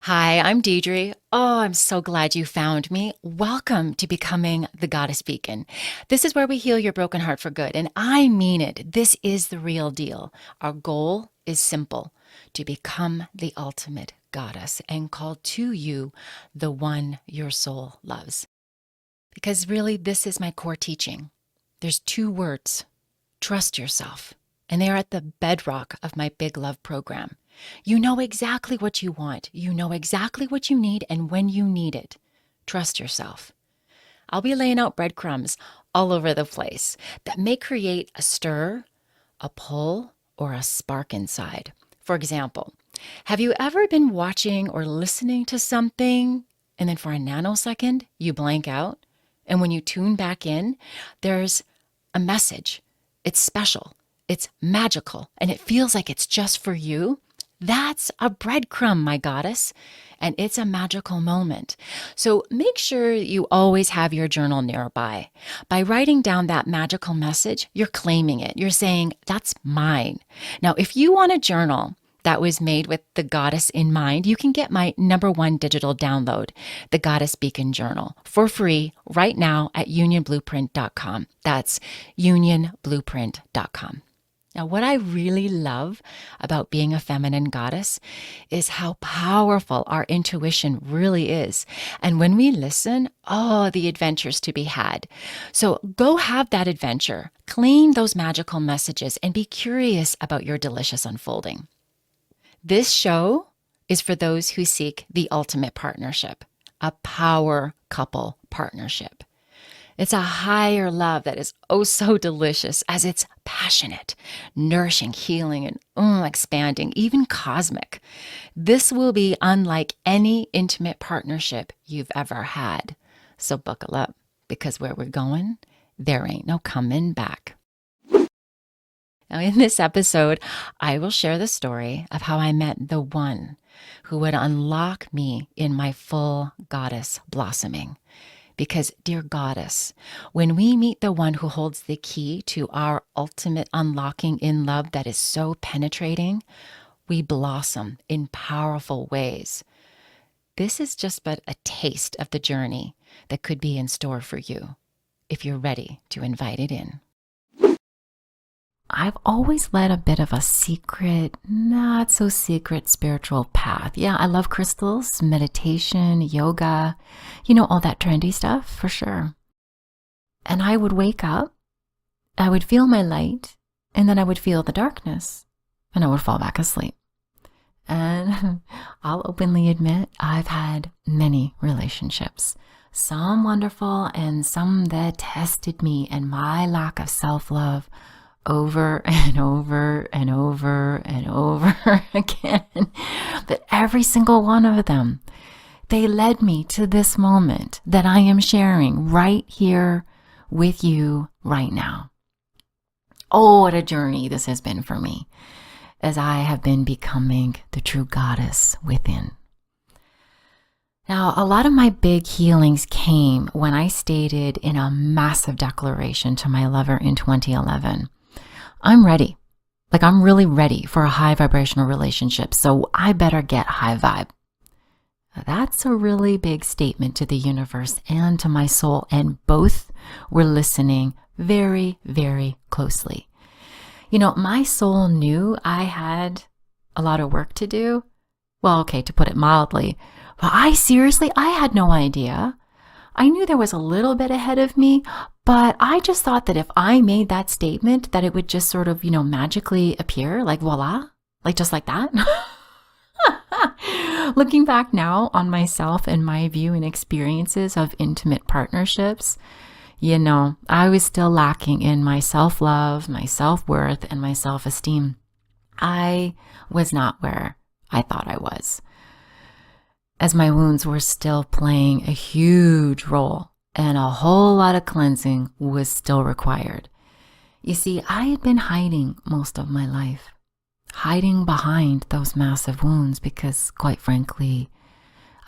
Hi, I'm Deidre. Oh, I'm so glad you found me. Welcome to Becoming the Goddess Beacon. This is where we heal your broken heart for good. And I mean it. This is the real deal. Our goal is simple: to become the ultimate goddess and call to you the one your soul loves. Because really, this is my core teaching. There's two words: trust yourself. And they are at the bedrock of my Big Love program. You know exactly what you want. You know exactly what you need and when you need it. Trust yourself. I'll be laying out breadcrumbs all over the place that may create a stir, a pull, or a spark inside. For example, have you ever been watching or listening to something and then for a nanosecond you blank out? And when you tune back in, there's a message. It's special, it's magical, and it feels like it's just for you. That's a breadcrumb, my goddess, and it's a magical moment. So make sure you always have your journal nearby. By writing down that magical message, you're claiming it. You're saying, that's mine. Now, if you want a journal that was made with the goddess in mind, you can get my #1 digital download, the Goddess Beacon Journal, for free right now at unionblueprint.com. That's unionblueprint.com. Now, what I really love about being a feminine goddess is how powerful our intuition really is. And when we listen, oh, the adventures to be had. So go have that adventure, claim those magical messages, and be curious about your delicious unfolding. This show is for those who seek the ultimate partnership, a power couple partnership. It's a higher love that is oh so delicious as it's passionate, nourishing, healing, and expanding, even cosmic. This will be unlike any intimate partnership you've ever had. So buckle up, because where we're going, there ain't no coming back. Now, in this episode, I will share the story of how I met the one who would unlock me in my full goddess blossoming. Because, dear goddess, when we meet the one who holds the key to our ultimate unlocking in love that is so penetrating, we blossom in powerful ways. This is just but a taste of the journey that could be in store for you if you're ready to invite it in. I've always led a bit of a secret, not so secret spiritual path. Yeah, I love crystals, meditation, yoga, all that trendy stuff for sure. And I would wake up, I would feel my light, and then I would feel the darkness, and I would fall back asleep. And I'll openly admit I've had many relationships, some wonderful and some that tested me and my lack of self-love over and over and over and over again. But every single one of them, they led me to this moment that I am sharing right here with you right now. Oh, what a journey this has been for me as I have been becoming the true goddess within. Now, a lot of my big healings came when I stated in a massive declaration to my lover in 2011, I'm ready. I'm really ready for a high vibrational relationship, so I better get high vibe. That's a really big statement to the universe and to my soul, and both were listening very, very closely. My soul knew I had a lot of work to do. Well, okay, to put it mildly, but I had no idea. I knew there was a little bit ahead of me, but I just thought that if I made that statement, that it would just sort of, magically appear, like voila, just like that. Looking back now on myself and my view and experiences of intimate partnerships, I was still lacking in my self-love, my self-worth, and my self-esteem. I was not where I thought I was, as my wounds were still playing a huge role and a whole lot of cleansing was still required. You see, I had been hiding most of my life, hiding behind those massive wounds because, quite frankly,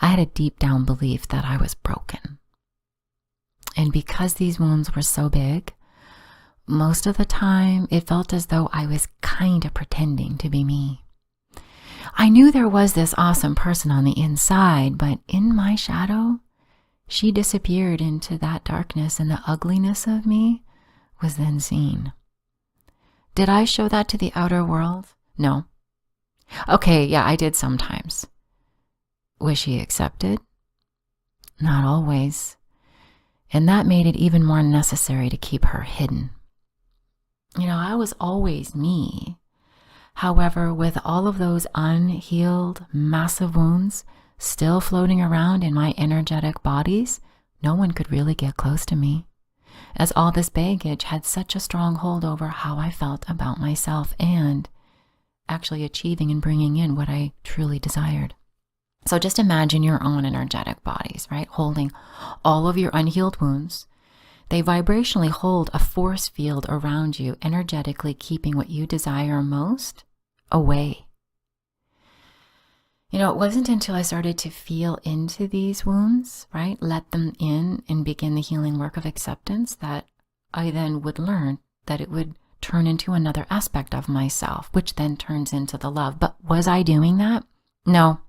I had a deep down belief that I was broken. And because these wounds were so big, most of the time it felt as though I was kind of pretending to be me. I knew there was this awesome person on the inside, but in my shadow, she disappeared into that darkness, and the ugliness of me was then seen. Did I show that to the outer world? No. Okay, yeah, I did sometimes. Was she accepted? Not always. And that made it even more necessary to keep her hidden. I was always me. However, with all of those unhealed, massive wounds still floating around in my energetic bodies, no one could really get close to me, as all this baggage had such a strong hold over how I felt about myself and actually achieving and bringing in what I truly desired. So just imagine your own energetic bodies, right? Holding all of your unhealed wounds. They vibrationally hold a force field around you, energetically keeping what you desire most away. It wasn't until I started to feel into these wounds, right? Let them in and begin the healing work of acceptance, that I then would learn that it would turn into another aspect of myself, which then turns into the love. But was I doing that? No.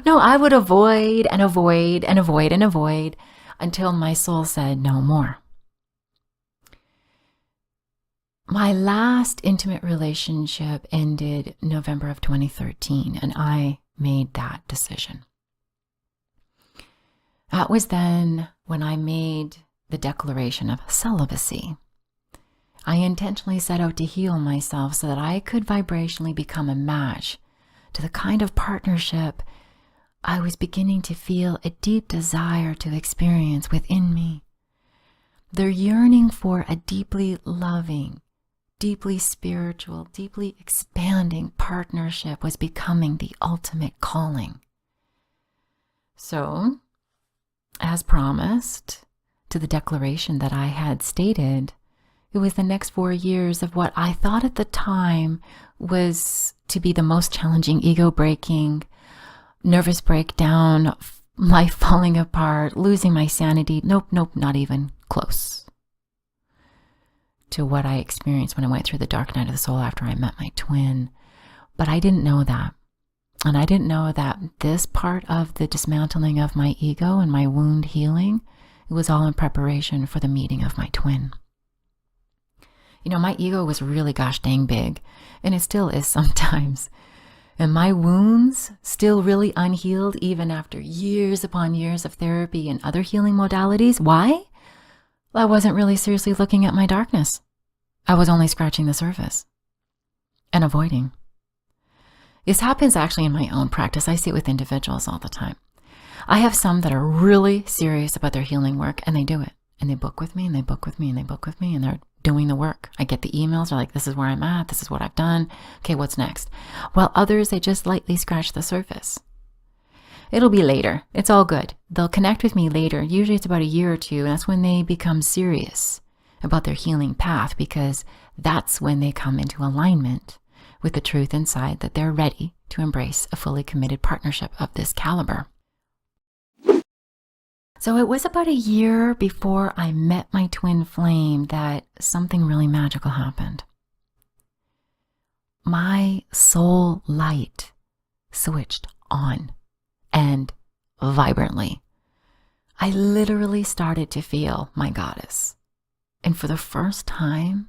No, I would avoid and avoid and avoid and avoid until my soul said no more. My last intimate relationship ended November of 2013, and I made that decision. That was then when I made the declaration of celibacy. I intentionally set out to heal myself so that I could vibrationally become a match to the kind of partnership I was beginning to feel a deep desire to experience within me. The yearning for a deeply loving, deeply spiritual, deeply expanding partnership was becoming the ultimate calling. So, as promised to the declaration that I had stated, it was the next 4 years of what I thought at the time was to be the most challenging, ego-breaking, nervous breakdown, life falling apart, losing my sanity. Nope, not even close to what I experienced when I went through the dark night of the soul after I met my twin. But I didn't know that. And I didn't know that this part of the dismantling of my ego and my wound healing, it was all in preparation for the meeting of my twin. My ego was really gosh dang big, and it still is sometimes. And my wounds still really unhealed even after years upon years of therapy and other healing modalities. Why? Well, I wasn't really seriously looking at my darkness. I was only scratching the surface and avoiding. This happens actually in my own practice. I see it with individuals all the time. I have some that are really serious about their healing work, and they do it. And they book with me, and they book with me, and they book with me, and they're doing the work. I get the emails, they're like, this is where I'm at, this is what I've done. Okay, what's next? While others, they just lightly scratch the surface. It'll be later. It's all good. They'll connect with me later. Usually it's about a year or two, and that's when they become serious about their healing path, because that's when they come into alignment with the truth inside that they're ready to embrace a fully committed partnership of this caliber. So it was about a year before I met my twin flame that something really magical happened. My soul light switched on, and vibrantly. I literally started to feel my goddess. And for the first time,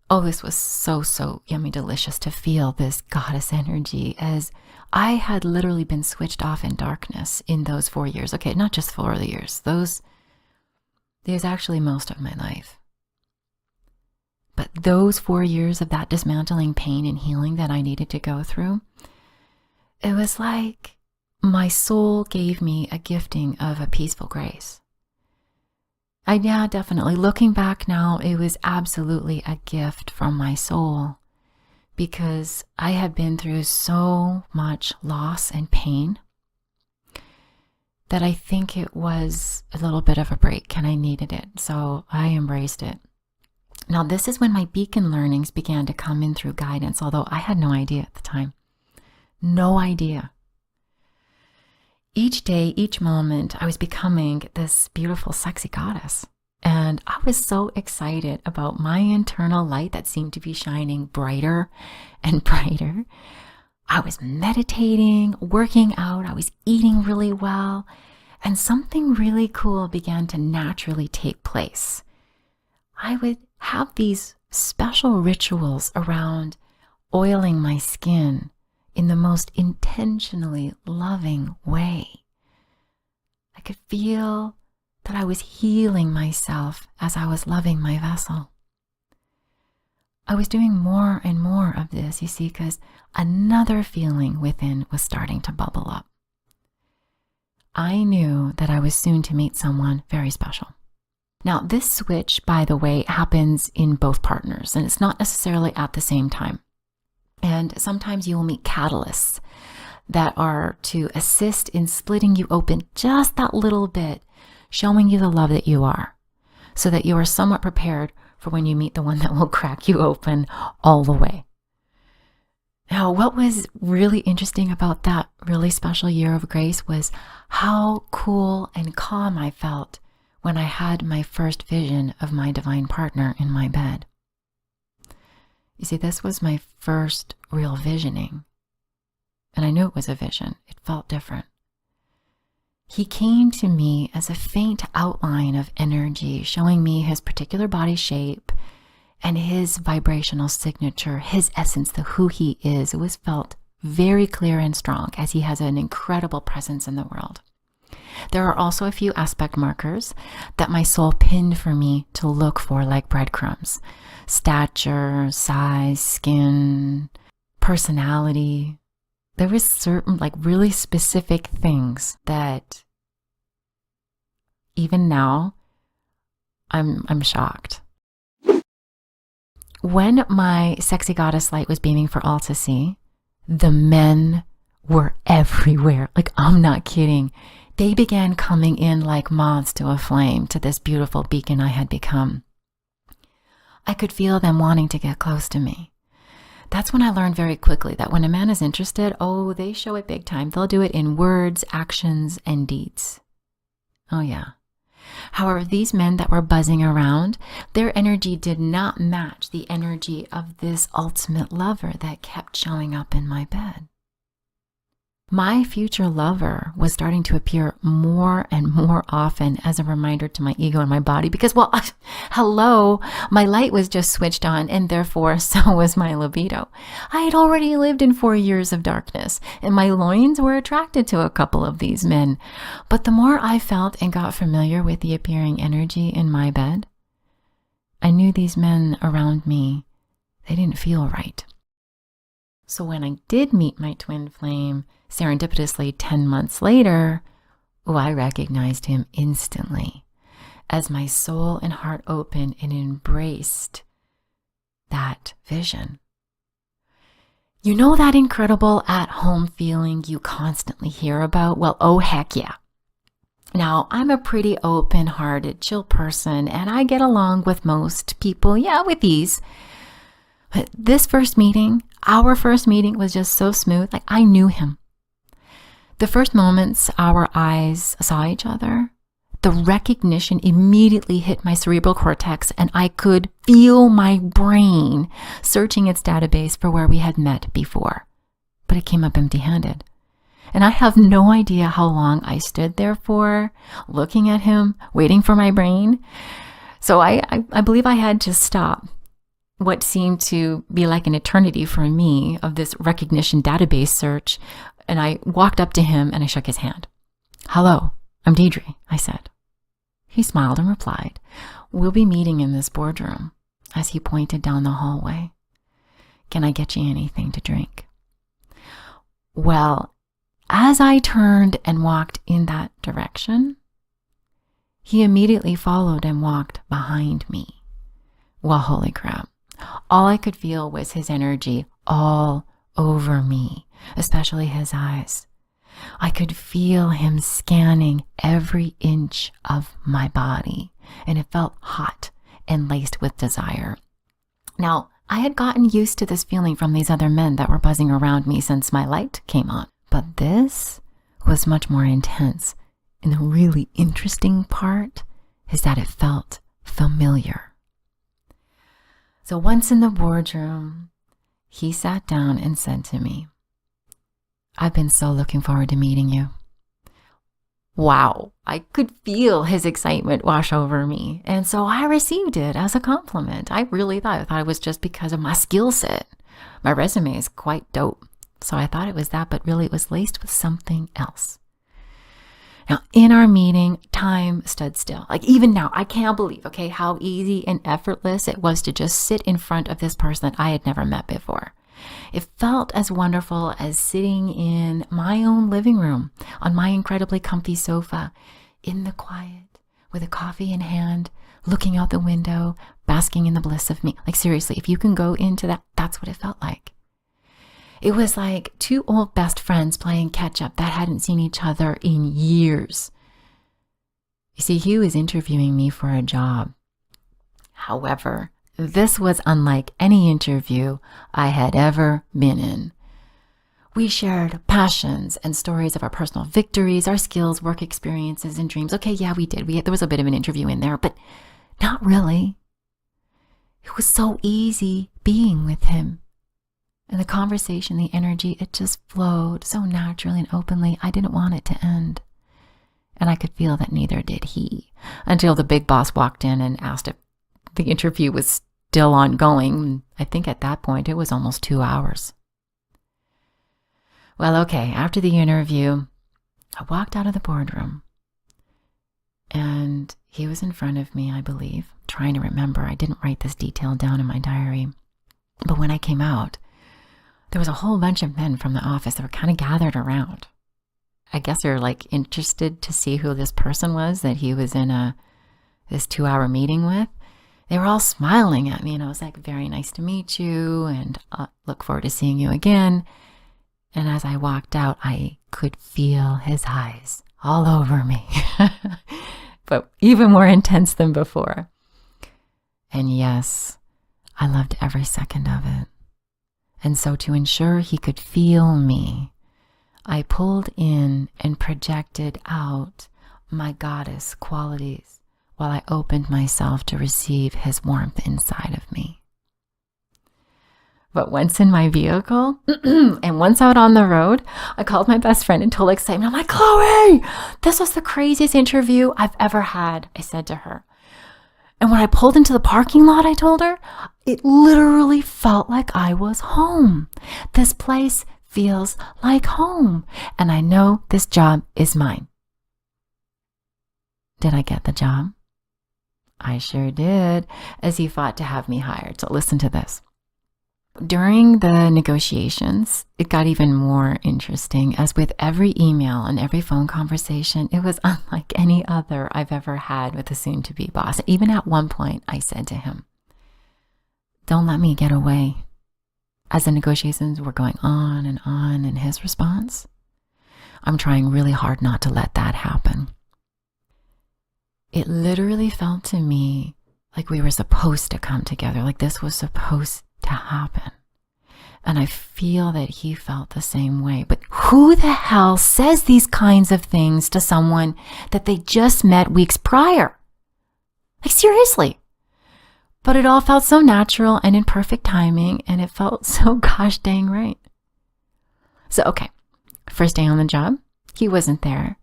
this was so yummy delicious to feel this goddess energy, as I had literally been switched off in darkness in those 4 years. Okay, not just 4 years. There's actually most of my life. But those 4 years of that dismantling pain and healing that I needed to go through, it was like my soul gave me a gifting of a peaceful grace. Yeah, definitely. Looking back now, it was absolutely a gift from my soul, because I had been through so much loss and pain that I think it was a little bit of a break, and I needed it. So I embraced it. Now, this is when my beacon learnings began to come in through guidance, although I had no idea at the time. No idea. Each day, each moment, I was becoming this beautiful, sexy goddess. And I was so excited about my internal light that seemed to be shining brighter and brighter. I was meditating, working out, I was eating really well, and something really cool began to naturally take place. I would have these special rituals around oiling my skin in the most intentionally loving way. I could feel that I was healing myself as I was loving my vessel. I was doing more and more of this, you see, because another feeling within was starting to bubble up. I knew that I was soon to meet someone very special. Now, this switch, by the way, happens in both partners, and it's not necessarily at the same time. And sometimes you will meet catalysts that are to assist in splitting you open just that little bit, showing you the love that you are, so that you are somewhat prepared for when you meet the one that will crack you open all the way. Now, what was really interesting about that really special year of grace was how cool and calm I felt when I had my first vision of my divine partner in my bed. You see, this was my first real visioning, and I knew it was a vision. It felt different. He came to me as a faint outline of energy, showing me his particular body shape and his vibrational signature, his essence, the who he is. It was felt very clear and strong, as he has an incredible presence in the world. There are also a few aspect markers that my soul pinned for me to look for, like breadcrumbs: stature, size, skin, personality. There was certain, like, really specific things that even now I'm shocked. When my sexy goddess light was beaming for all to see, the men were everywhere. Like, I'm not kidding. They began coming in like moths to a flame to this beautiful beacon I had become. I could feel them wanting to get close to me. That's when I learned very quickly that when a man is interested, oh, they show it big time. They'll do it in words, actions, and deeds. Oh, yeah. However, these men that were buzzing around, their energy did not match the energy of this ultimate lover that kept showing up in my bed. My future lover was starting to appear more and more often as a reminder to my ego and my body because, well, hello, my light was just switched on, and therefore so was my libido. I had already lived in 4 years of darkness, and my loins were attracted to a couple of these men. But the more I felt and got familiar with the appearing energy in my bed, I knew these men around me, they didn't feel right. So when I did meet my twin flame, serendipitously 10 months later, I recognized him instantly as my soul and heart opened and embraced that vision. You know that incredible at-home feeling you constantly hear about? Well, oh heck yeah. Now, I'm a pretty open-hearted, chill person, and I get along with most people, with ease. But this first meeting, our first meeting, was just so smooth. Like, I knew him. The first moments our eyes saw each other, the recognition immediately hit my cerebral cortex, and I could feel my brain searching its database for where we had met before. But it came up empty-handed. And I have no idea how long I stood there for, looking at him, waiting for my brain. So I believe I had to stop what seemed to be like an eternity for me of this recognition database search. And I walked up to him and I shook his hand. "Hello, I'm Deidre," I said. He smiled and replied, "We'll be meeting in this boardroom," as he pointed down the hallway. "Can I get you anything to drink?" Well, as I turned and walked in that direction, he immediately followed and walked behind me. Well, holy crap. All I could feel was his energy all over me, especially his eyes. I could feel him scanning every inch of my body, and it felt hot and laced with desire. Now, I had gotten used to this feeling from these other men that were buzzing around me since my light came on, but this was much more intense. And the really interesting part is that it felt familiar. So once in the boardroom, he sat down and said to me, "I've been so looking forward to meeting you." Wow, I could feel his excitement wash over me. And so I received it as a compliment. I thought it was just because of my skill set. My resume is quite dope. So I thought it was that, but really it was laced with something else. Now, in our meeting, time stood still. Like even now, I can't believe, how easy and effortless it was to just sit in front of this person that I had never met before. It felt as wonderful as sitting in my own living room on my incredibly comfy sofa in the quiet with a coffee in hand, looking out the window, basking in the bliss of me. Like seriously, if you can go into that, that's what it felt like. It was like two old best friends playing catch up that hadn't seen each other in years. You see, he was interviewing me for a job. However, this was unlike any interview I had ever been in. We shared passions and stories of our personal victories, our skills, work experiences, and dreams. We did. There was a bit of an interview in there, but not really. It was so easy being with him. And the conversation, the energy, it just flowed so naturally and openly. I didn't want it to end. And I could feel that neither did he, until the big boss walked in and asked if the interview was still ongoing. I think at that point it was almost 2 hours. Well, after the interview, I walked out of the boardroom and he was in front of me, I believe, trying to remember. I didn't write this detail down in my diary. But when I came out, there was a whole bunch of men from the office that were kind of gathered around. I guess they're like interested to see who this person was that he was in this 2-hour meeting with. They were all smiling at me and I was like, "Very nice to meet you and look forward to seeing you again." And as I walked out, I could feel his eyes all over me, but even more intense than before. And yes, I loved every second of it. And so to ensure he could feel me, I pulled in and projected out my goddess qualities while I opened myself to receive his warmth inside of me. But once in my vehicle and once out on the road, I called my best friend in total excitement. I'm like, "Chloe, this was the craziest interview I've ever had," I said to her. And when I pulled into the parking lot, I told her, it literally felt like I was home. This place feels like home. And I know this job is mine. Did I get the job? I sure did, as he fought to have me hired. So listen to this. During the negotiations, it got even more interesting, as with every email and every phone conversation, it was unlike any other I've ever had with a soon-to-be boss. Even at one point, I said to him, "Don't let me get away." As the negotiations were going on, and his response, "I'm trying really hard not to let that happen." It literally felt to me like we were supposed to come together, like this was supposed to happen. And I feel that he felt the same way. But who the hell says these kinds of things to someone that they just met weeks prior? Like seriously. But it all felt so natural and in perfect timing, and it felt so gosh dang right. So first day on the job, he wasn't there.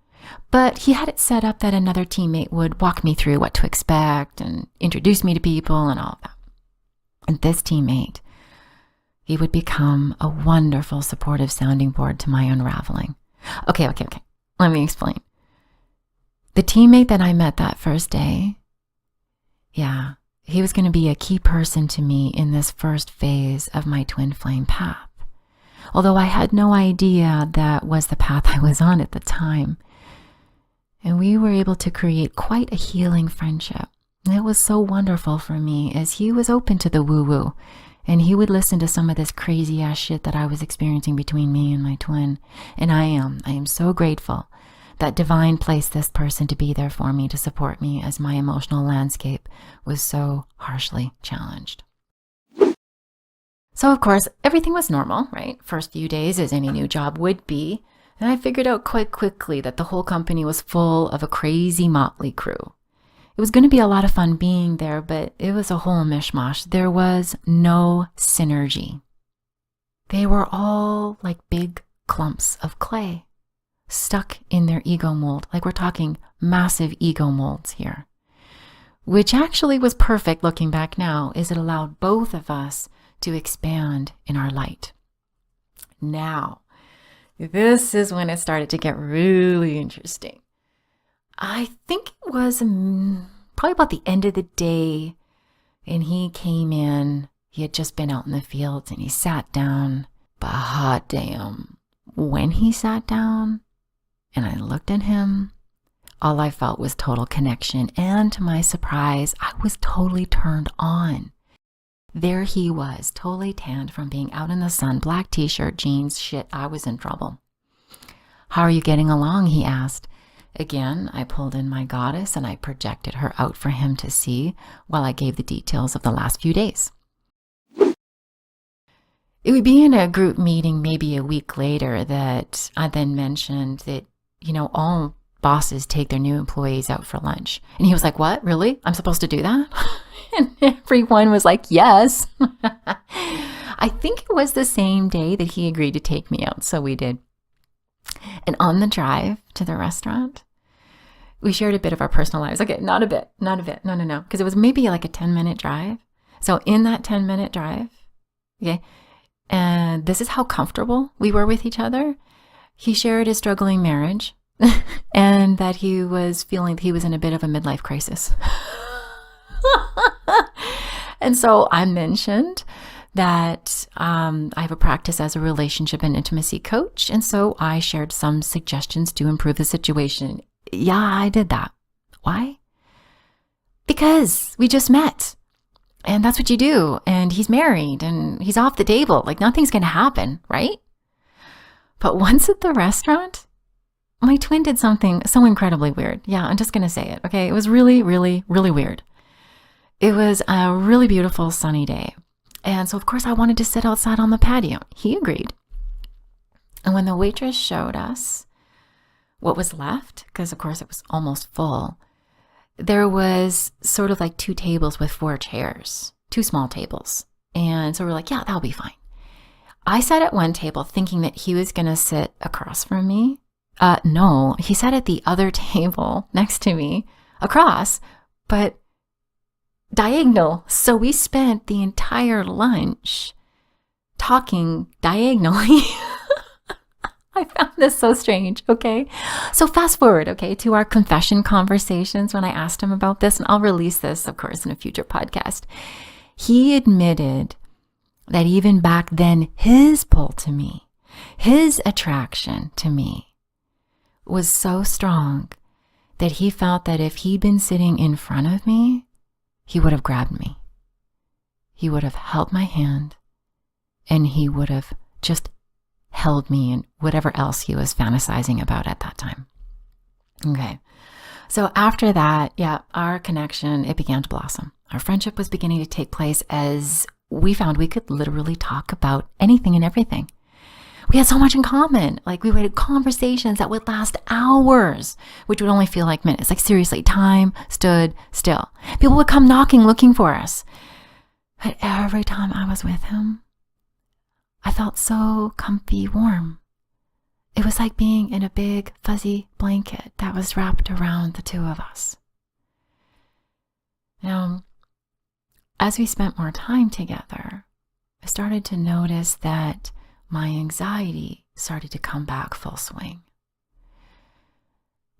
But he had it set up that another teammate would walk me through what to expect and introduce me to people and all of that. And this teammate, he would become a wonderful supportive sounding board to my unraveling. Okay. Let me explain. The teammate that I met that first day, he was going to be a key person to me in this first phase of my twin flame path. Although I had no idea that was the path I was on at the time. And we were able to create quite a healing friendship. And it was so wonderful for me, as he was open to the woo-woo, and he would listen to some of this crazy ass shit that I was experiencing between me and my twin. And I am so grateful that divine placed this person to be there for me, to support me as my emotional landscape was so harshly challenged. So of course, everything was normal, right? First few days, as any new job would be. And I figured out quite quickly that the whole company was full of a crazy motley crew. It was going to be a lot of fun being there, but it was a whole mishmash. There was no synergy. They were all like big clumps of clay stuck in their ego mold. Like we're talking massive ego molds here, which actually was perfect looking back now, is it allowed both of us to expand in our light. Now, this is when it started to get really interesting. I think it was probably about the end of the day, and he came in. He had just been out in the fields and he sat down. But hot damn, when he sat down and I looked at him, all I felt was total connection. And to my surprise, I was totally turned on. There he was, totally tanned from being out in the sun, black t-shirt, jeans, shit, I was in trouble. How are you getting along? He asked. Again, I pulled in my goddess and I projected her out for him to see while I gave the details of the last few days. It would be in a group meeting maybe a week later that I then mentioned that, all bosses take their new employees out for lunch. And he was like, what? Really? I'm supposed to do that? And everyone was like, yes. I think it was the same day that he agreed to take me out. So we did. And on the drive to the restaurant, we shared a bit of our personal lives. Okay, not a bit. No. Because it was maybe like a 10-minute drive. So in that 10-minute drive, okay, and this is how comfortable we were with each other. He shared his struggling marriage and that he was feeling he was in a bit of a midlife crisis. And so I mentioned that I have a practice as a relationship and intimacy coach. And so I shared some suggestions to improve the situation. Yeah, I did that. Why? Because we just met. And that's what you do. And he's married and he's off the table. Like nothing's going to happen, right? But once at the restaurant, my twin did something so incredibly weird. Yeah, I'm just going to say it. Okay. It was really, really, really weird. It was a really beautiful sunny day. And so, of course, I wanted to sit outside on the patio. He agreed. And when the waitress showed us what was left, because, of course, it was almost full, there was sort of like 2 tables with 4 chairs, 2 small tables. And so we're like, yeah, that'll be fine. I sat at one table thinking that he was going to sit across from me. No, he sat at the other table next to me across, but diagonal. So we spent the entire lunch talking diagonally. I found this so strange, okay? So fast forward, okay, to our confession conversations when I asked him about this, and I'll release this, of course, in a future podcast. He admitted that even back then, his pull to me, his attraction to me was so strong that he felt that if he'd been sitting in front of me, he would have grabbed me. He would have held my hand and he would have just held me and whatever else he was fantasizing about at that time. Okay. So after that, yeah, our connection, it began to blossom. Our friendship was beginning to take place as we found we could literally talk about anything and everything. We had so much in common. Like we had conversations that would last hours, which would only feel like minutes. Like seriously, time stood still. People would come knocking, looking for us. But every time I was with him, I felt so comfy, warm. It was like being in a big fuzzy blanket that was wrapped around the 2 of us. Now, as we spent more time together, I started to notice that my anxiety started to come back full swing.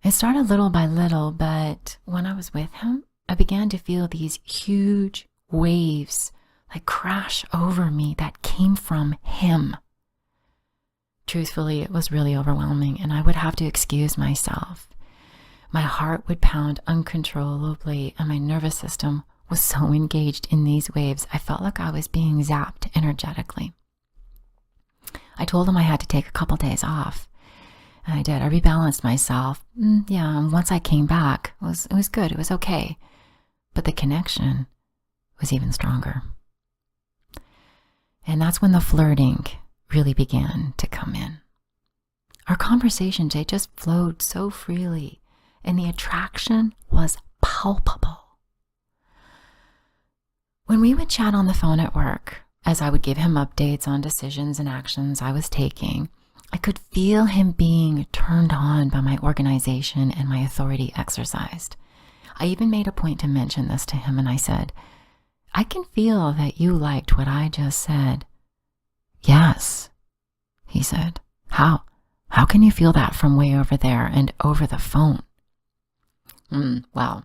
It started little by little, but when I was with him, I began to feel these huge waves like crash over me that came from him. Truthfully, it was really overwhelming, and I would have to excuse myself. My heart would pound uncontrollably, and my nervous system was so engaged in these waves, I felt like I was being zapped energetically. I told him I had to take a couple days off. And I did. I rebalanced myself. Yeah, and once I came back, it was good. It was okay. But the connection was even stronger. And that's when the flirting really began to come in. Our conversations, they just flowed so freely. And the attraction was palpable. When we would chat on the phone at work, as I would give him updates on decisions and actions I was taking, I could feel him being turned on by my organization and my authority exercised. I even made a point to mention this to him, and I said, I can feel that you liked what I just said. Yes, he said. How? How can you feel that from way over there and over the phone? Well,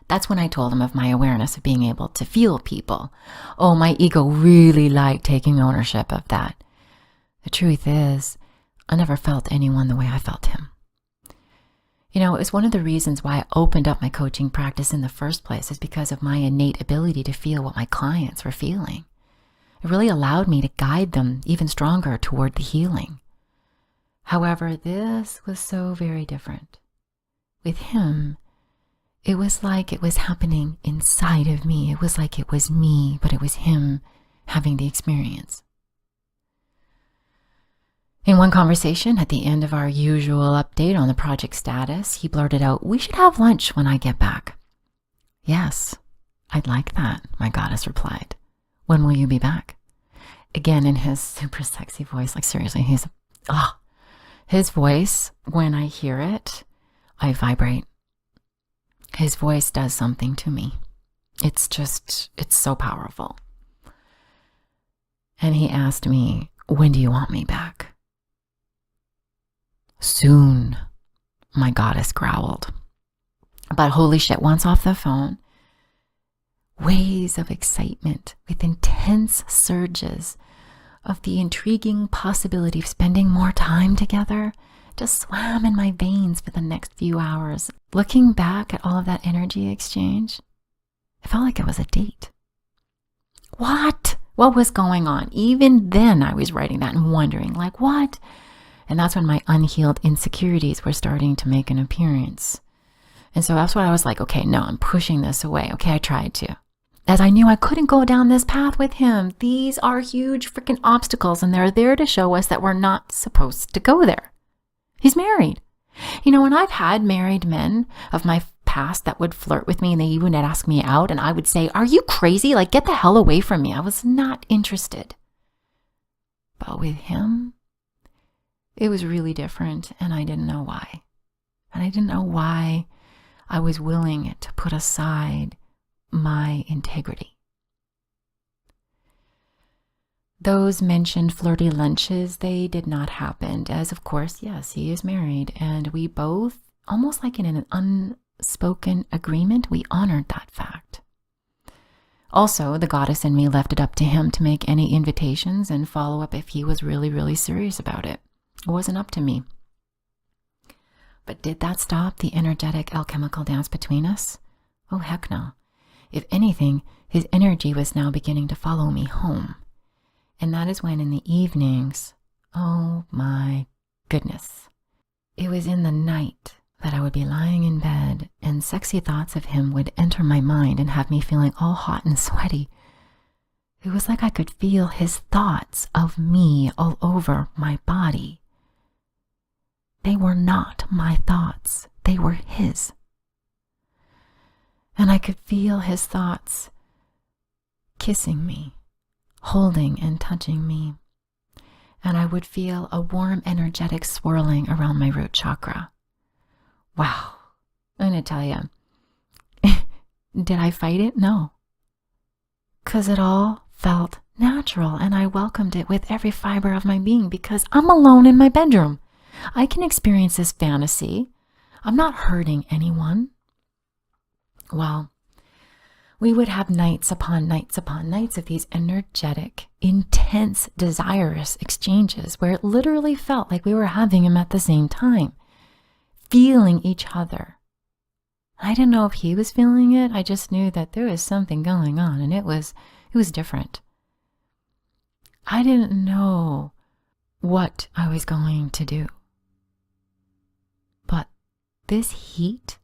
that's when I told him of my awareness of being able to feel people. Oh, my ego really liked taking ownership of that. The truth is, I never felt anyone the way I felt him. You know, it's one of the reasons why I opened up my coaching practice in the first place is because of my innate ability to feel what my clients were feeling. It really allowed me to guide them even stronger toward the healing. However, this was so very different. With him, it was like it was happening inside of me. It was like it was me, but it was him having the experience. In one conversation, at the end of our usual update on the project status, he blurted out, "We should have lunch when I get back." "Yes, I'd like that," my goddess replied. "When will you be back?" Again, in his super sexy voice, like seriously, his voice, when I hear it, I vibrate. His voice does something to me. It's so powerful. And he asked me, "When do you want me back?" "Soon," my goddess growled. But holy shit, once off the phone, waves of excitement with intense surges of the intriguing possibility of spending more time together just swam in my veins for the next few hours. Looking back at all of that energy exchange, it felt like it was a date. What was going on? Even then I was writing that and wondering, like, what? And that's when my unhealed insecurities were starting to make an appearance. And so that's why I was like, okay, no, I'm pushing this away. Okay, I tried to. As I knew I couldn't go down this path with him. These are huge freaking obstacles, and they're there to show us that we're not supposed to go there. He's married. You know, and I've had married men of my past that would flirt with me, and they even would ask me out, and I would say, "Are you crazy? Like, get the hell away from me." I was not interested. But with him, it was really different, and I didn't know why. And I didn't know why I was willing to put aside my integrity. Those mentioned flirty lunches, they did not happen, as of course, yes, he is married, and we both, almost like in an unspoken agreement, we honored that fact. Also, the goddess in me left it up to him to make any invitations and follow up if he was really, really serious about it. It wasn't up to me. But did that stop the energetic alchemical dance between us? Oh, heck no. If anything, his energy was now beginning to follow me home. And that is when in the evenings, oh my goodness, it was in the night that I would be lying in bed and sexy thoughts of him would enter my mind and have me feeling all hot and sweaty. It was like I could feel his thoughts of me all over my body. They were not my thoughts. They were his. And I could feel his thoughts kissing me, holding and touching me. And I would feel a warm, energetic swirling around my root chakra. Wow. I'm going to tell you, did I fight it? No. Because it all felt natural, and I welcomed it with every fiber of my being because I'm alone in my bedroom. I can experience this fantasy. I'm not hurting anyone. Well, we would have nights upon nights upon nights of these energetic, intense, desirous exchanges where it literally felt like we were having them at the same time, feeling each other. I didn't know if he was feeling it. I just knew that there was something going on, and it was different. I didn't know what I was going to do. But this heat,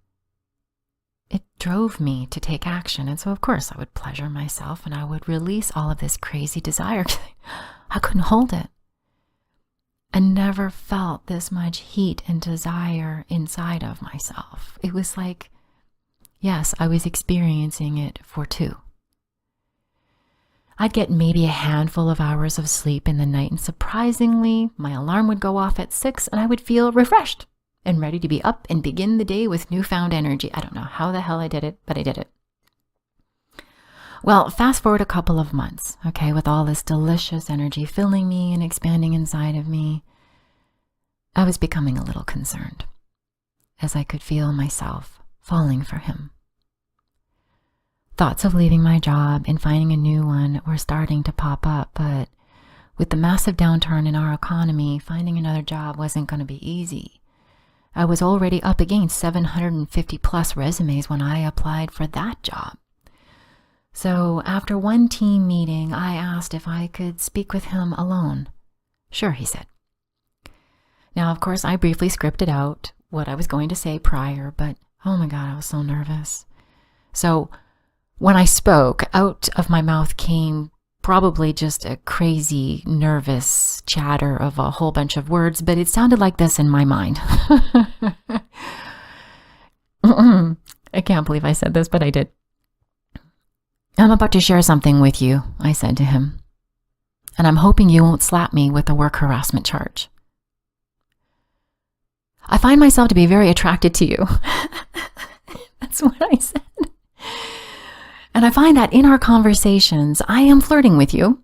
it drove me to take action. And so, of course, I would pleasure myself and I would release all of this crazy desire. I couldn't hold it. I never felt this much heat and desire inside of myself. It was like Yes, I was experiencing it for 2. I'd get maybe a handful of hours of sleep in the night, and surprisingly, my alarm would go off at 6 and I would feel refreshed and ready to be up and begin the day with newfound energy. I don't know how the hell I did it, but I did it. Well, fast forward a couple of months, okay, with all this delicious energy filling me and expanding inside of me, I was becoming a little concerned as I could feel myself falling for him. Thoughts of leaving my job and finding a new one were starting to pop up, but with the massive downturn in our economy, finding another job wasn't going to be easy. I was already up against 750 plus resumes when I applied for that job. So after one team meeting, I asked if I could speak with him alone. Sure, he said. Now, of course, I briefly scripted out what I was going to say prior, but oh my God, I was so nervous. So when I spoke, out of my mouth came probably just a crazy, nervous chatter of a whole bunch of words, but it sounded like this in my mind. I can't believe I said this, but I did. I'm about to share something with you, I said to him, and I'm hoping you won't slap me with a work harassment charge. I find myself to be very attracted to you. That's what I said. And I find that in our conversations, I am flirting with you,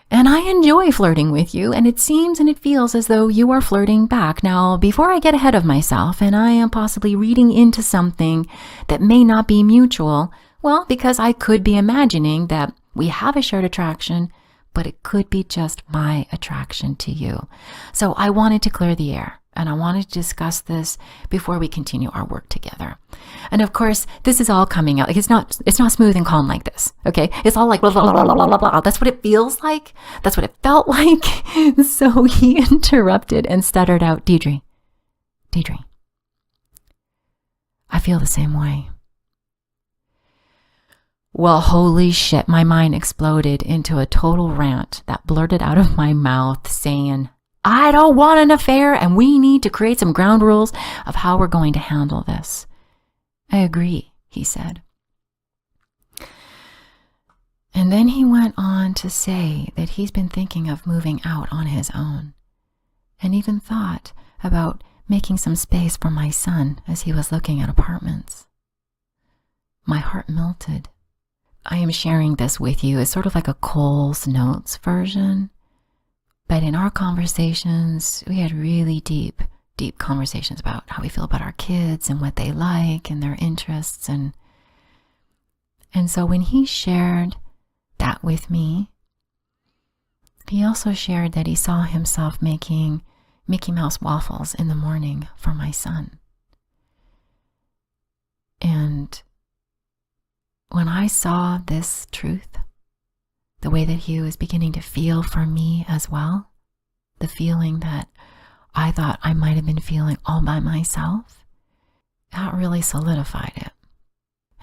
and I enjoy flirting with you, and it seems and it feels as though you are flirting back. Now, before I get ahead of myself and I am possibly reading into something that may not be mutual, well, because I could be imagining that we have a shared attraction, but it could be just my attraction to you. So I wanted to clear the air, and I wanted to discuss this before we continue our work together. And of course, this is all coming out. Like it's not smooth and calm like this, okay? It's all like blah, blah, blah, blah, blah, blah. That's what it feels like. That's what it felt like. So he interrupted and stuttered out, Deidre, I feel the same way. Well, holy shit, my mind exploded into a total rant that blurted out of my mouth saying, I don't want an affair, and we need to create some ground rules of how we're going to handle this. I agree, he said. And then he went on to say that he's been thinking of moving out on his own, and even thought about making some space for my son as he was looking at apartments. My heart melted. I am sharing this with you as sort of like a Cole's Notes version. But in our conversations, we had really deep conversations about how we feel about our kids and what they like and their interests. And so when he shared that with me, he also shared that he saw himself making Mickey Mouse waffles in the morning for my son. And when I saw this truth, the way that he was beginning to feel for me as well, the feeling that I thought I might have been feeling all by myself, that really solidified it.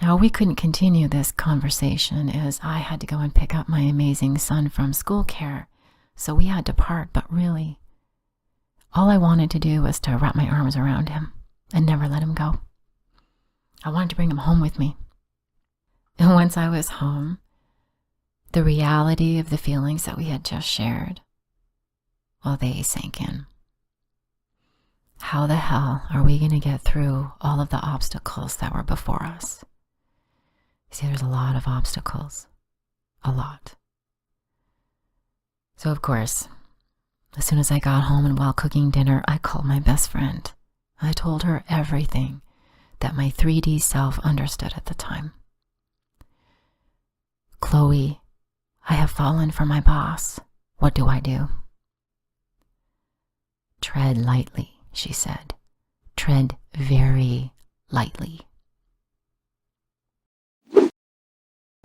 Now, we couldn't continue this conversation as I had to go and pick up my amazing son from school care, so we had to part, but really, all I wanted to do was to wrap my arms around him and never let him go. I wanted to bring him home with me. And once I was home, the reality of the feelings that we had just shared, well, they sank in. How the hell are we going to get through all of the obstacles that were before us? See, there's a lot of obstacles. A lot. So, of course, as soon as I got home and while cooking dinner, I called my best friend. I told her everything that my 3D self understood at the time. Chloe, I have fallen for my boss. What do I do? Tread lightly, she said. Tread very lightly.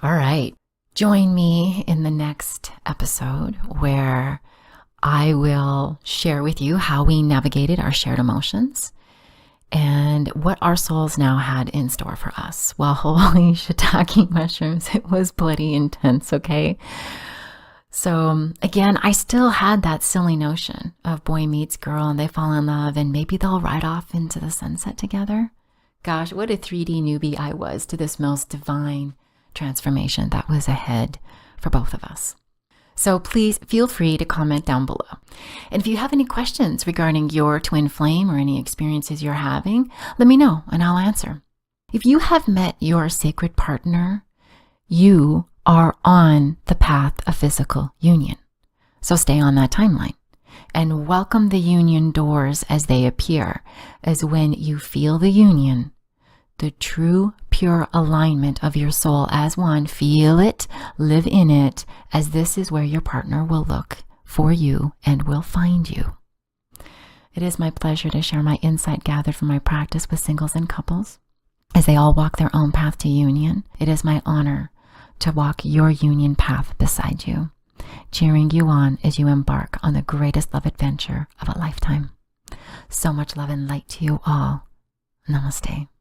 All right. Join me in the next episode where I will share with you how we navigated our shared emotions and what our souls now had in store for us. Well, holy shiitake mushrooms, it was bloody intense, okay? So again, I still had that silly notion of boy meets girl and they fall in love and maybe they'll ride off into the sunset together. Gosh, what a 3D newbie I was to this most divine transformation that was ahead for both of us. So please feel free to comment down below. And if you have any questions regarding your twin flame or any experiences you're having, let me know and I'll answer. If you have met your sacred partner, you are on the path of physical union. So stay on that timeline and welcome the union doors as they appear, as when you feel the union, the true, pure alignment of your soul as one, feel it, live in it, as this is where your partner will look for you and will find you. It is my pleasure to share my insight gathered from my practice with singles and couples as they all walk their own path to union. It is my honor to walk your union path beside you, cheering you on as you embark on the greatest love adventure of a lifetime. So much love and light to you all. Namaste.